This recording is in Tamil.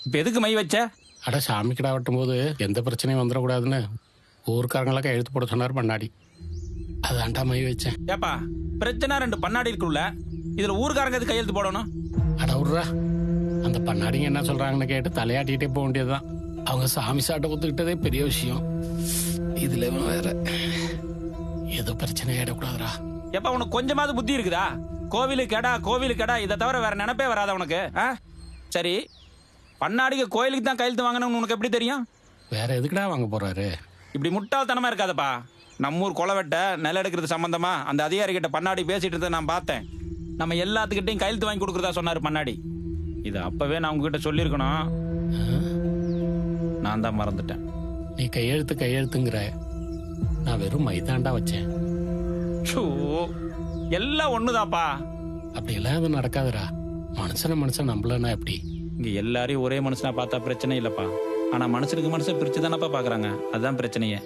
இப்போ எதுக்கு மை வச்ச? அட சாமி கிடா வெட்டும் போது எந்த பிரச்சனையும் வந்துடக்கூடாதுன்னு ஊருக்காரங்களாம் கையெழுத்து போட சொன்னார் பண்ணாடி. அதான்டா மை வச்சேன். ஏப்பா பிரச்சனை 2 பண்ணாடி இருக்குல்ல, இதுல ஊருக்காரங்க எது கையெழுத்து போடணும்? அட விட்றா, அந்த பண்ணாடிங்க என்ன சொல்றாங்கன்னு கேட்டு தலையாட்டிகிட்டே போக வேண்டியதுதான். அவங்க சாமி சாட்டை ஒத்துக்கிட்டதே பெரிய விஷயம். இதுல இவன் வேற ஏதோ பிரச்சனை ஆயிடக்கூடாதுடா. எப்ப உனக்கு கொஞ்சமாவது புத்தி இருக்குதா? கோவிலுக்கு கடா இதை தவிர வேற நினைப்பே வராத உனக்கு? சரி, பண்ணாடிக்கு கோயிலுக்கு தான் கையெழுத்து வாங்கணும்னு உனக்கு எப்படி தெரியும்? வேற எதுக்குடா வாங்க போறாரு? இப்படி முட்டாள்தனமா இருக்காதப்பா. நம்ம ஊர் கொலவெட்ட நில எடுக்கிறது சம்பந்தமா அந்த அதிகாரிகிட்ட பண்ணாடி பேசிட்டு இருந்ததை நான் பார்த்தேன். நம்ம எல்லாத்துக்கிட்டையும் கையெழுத்து வாங்கி கொடுக்குறதா சொன்னாரு பண்ணாடி. இது அப்பவே நான் உங்ககிட்ட சொல்லியிருக்கணும். நான் தான் மறந்துட்டேன். நீ கையெழுத்துங்கிற, நான் வெறும் மைதாண்டா வச்சேன். ஷோ, எல்லாம் ஒண்ணுதாப்பா. அப்படி எல்லாம் அது நடக்காதுடா. மனுஷன் நம்பலன்னா எப்படி? இங்க எல்லாரையும் ஒரே மனுஷனா பார்த்தா பிரச்சனை இல்லப்பா. ஆனா மனுஷனுக்கு மனுஷன் பிரிச்சு தானப்பா பாக்குறாங்க. அதுதான் பிரச்சனையே.